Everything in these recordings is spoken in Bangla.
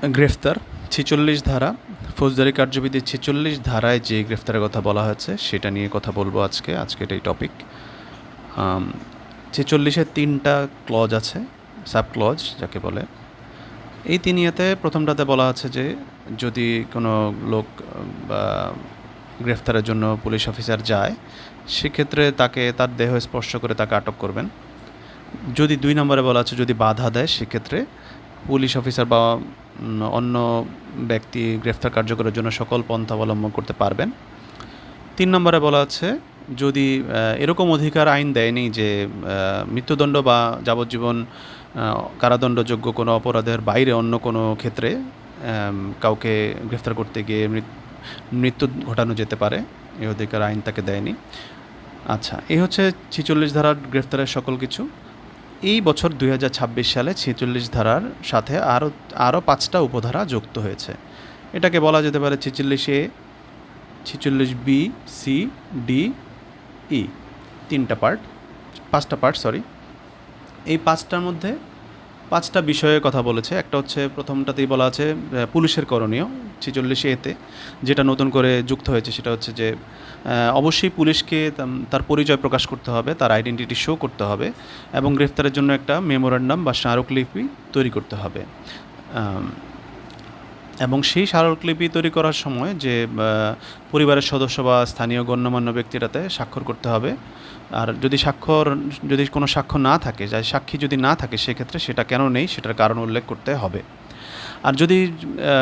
গ্রেফতার ৪৬ ধারা, ফৌজদারি কার্যবিধির ৪৬ ধারায় যে গ্রেফতারের কথা বলা হয়েছে সেটা নিয়ে কথা বলবো আজকের এই টপিক। ৪৬-এর ৩টা ক্লজ আছে, সাব ক্লজ যাকে বলে। এই তিনিয়াতে প্রথমটাতে বলা আছে যে যদি কোনো লোক বা গ্রেফতারের জন্য পুলিশ অফিসার যায়, সেক্ষেত্রে তাকে তার দেহ স্পর্শ করে তাকে আটক করবেন। যদি ২ নম্বরে বলা আছে যদি বাধা দেয়, সেক্ষেত্রে পুলিশ অফিসার বা অন্য ব্যক্তি গ্রেফতার কার্যকরের জন্য সকল পন্থা অবলম্বন করতে পারবেন। ৩ নম্বরে বলা আছে যদি এরকম অধিকার আইন দেয়নি যে মৃত্যুদণ্ড বা যাবজ্জীবন কারাদণ্ডযোগ্য কোনো অপরাধের বাইরে অন্য কোনো ক্ষেত্রে কাউকে গ্রেফতার করতে গিয়ে মৃত্যু ঘটানো যেতে পারে, এই অধিকার আইন তাকে দেয়নি। আচ্ছা, এই হচ্ছে ৪৬ ধারার গ্রেফতারের সকল কিছু। এই বছর ২০২৬ সালে ৪৬ ধারার সাথে আরও ৫টা উপধারা যুক্ত হয়েছে। এটাকে বলা যেতে পারে ৪৬A, ৪৬B, C, D, E, ৫টা পার্ট। এই ৫টার মধ্যে ৫টা বিষয়ে কথা বলেছে। একটা হচ্ছে প্রথমটাতেই বলা আছে পুলিশের করণীয় ৪৬A-তে, যেটা নতুন করে যুক্ত হয়েছে সেটা হচ্ছে যে অবশ্যই পুলিশকে তার পরিচয় প্রকাশ করতে হবে, তার আইডেন্টিটি শো করতে হবে এবং গ্রেফতারের জন্য একটা মেমোরান্ডাম বা স্মারকলিপি তৈরি করতে হবে। এবং সেই স্মারকলিপি তৈরি করার সময় যে পরিবারের সদস্য বা স্থানীয় গণ্যমান্য ব্যক্তিরাতে স্বাক্ষর করতে হবে। আর যদি কোনো সাক্ষ্য না থাকে, সাক্ষী যদি না থাকে, সেক্ষেত্রে সেটা কেন নেই সেটার কারণ উল্লেখ করতে হবে। আর যদি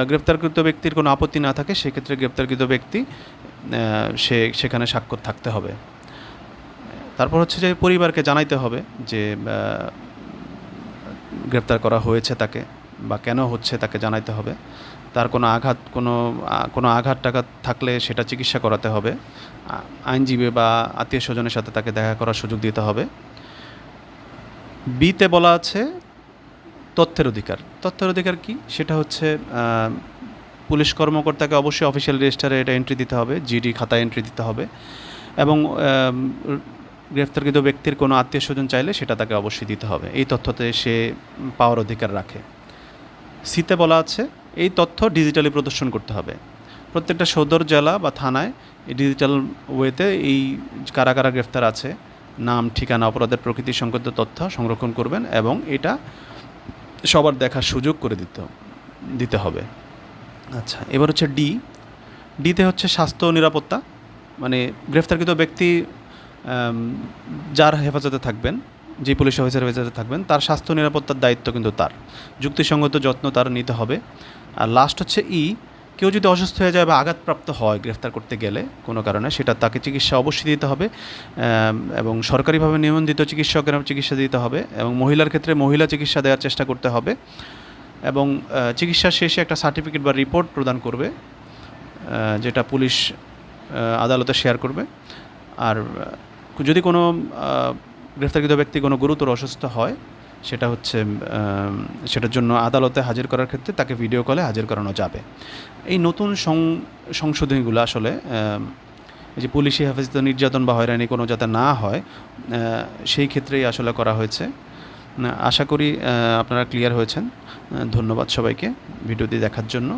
গ্রেপ্তারকৃত ব্যক্তির কোনো আপত্তি না থাকে, সেক্ষেত্রে গ্রেপ্তারকৃত ব্যক্তি সেখানে স্বাক্ষর থাকতে হবে। তারপর হচ্ছে যে পরিবারকে জানাইতে হবে যে গ্রেপ্তার করা হয়েছে তাকে, বা কেন হচ্ছে তাকে জানাইতে হবে। তার কোনো আঘাত টাঘাত থাকলে সেটা চিকিৎসা করাতে হবে। আইনজীবী বা আত্মীয় স্বজনের সাথে তাকে দেখা করার সুযোগ দিতে হবে। বিতে বলা আছে তথ্যের অধিকার কি? সেটা হচ্ছে পুলিশ কর্মকর্তাকে অবশ্যই অফিসিয়াল রেজিস্টারে এটা এন্ট্রি দিতে হবে, জিডি খাতায় এন্ট্রি দিতে হবে এবং গ্রেফতারকৃত ব্যক্তির কোনো আত্মীয় স্বজন চাইলে সেটা তাকে অবশ্যই দিতে হবে। এই তথ্যতে সে পাওয়ার অধিকার রাখে। সিতে বলা আছে এই তথ্য ডিজিটালি প্রদর্শন করতে হবে। প্রত্যেকটা সদর জেলা বা থানায় ডিজিটাল ওয়েতে এই কারা কারা গ্রেফতার আছে, নাম, ঠিকানা, অপরাধের প্রকৃতি সংক্রান্ত তথ্য সংরক্ষণ করবেন এবং এটা সবার দেখার সুযোগ করে দিতে হবে। আচ্ছা, এবার হচ্ছে ডিতে হচ্ছে স্বাস্থ্য ও নিরাপত্তা। মানে গ্রেফতারকৃত ব্যক্তি যার হেফাজতে থাকবেন, যে পুলিশ অফিসার হেফাজতে থাকবেন, তার স্বাস্থ্য নিরাপত্তার দায়িত্ব কিন্তু তার, যুক্তিসঙ্গত যত্ন তার নিতে হবে। আর লাস্ট হচ্ছে কেউ যদি অসুস্থ হয়ে যায় বা আঘাতপ্রাপ্ত হয় গ্রেফতার করতে গেলে কোনো কারণে, সেটা তাকে চিকিৎসা অবশ্যই দিতে হবে এবং সরকারিভাবে নিবন্ধিত চিকিৎসকেরা চিকিৎসা দিতে হবে এবং মহিলার ক্ষেত্রে মহিলা চিকিৎসা দেওয়ার চেষ্টা করতে হবে এবং চিকিৎসা শেষে একটা সার্টিফিকেট বা রিপোর্ট প্রদান করবে, যেটা পুলিশ আদালতে শেয়ার করবে। আর যদি কোনো গ্রেফতারকৃত ব্যক্তি কোনো গুরুতর অসুস্থ হয়, সেটার জন্য আদালতে হাজির করার ক্ষেত্রে তাকে ভিডিও কলে হাজির করানো যাবে। এই নতুন সংশোধনীগুলো আসলে এই যে পুলিশি হেফাজত নির্যাতন বা হয়রানি কোনো যাতে না হয়, সেই ক্ষেত্রেই আসলে করা হয়েছে। আশা করি আপনারা ক্লিয়ার হয়েছেন। ধন্যবাদ সবাইকে ভিডিওটি দেখার জন্য।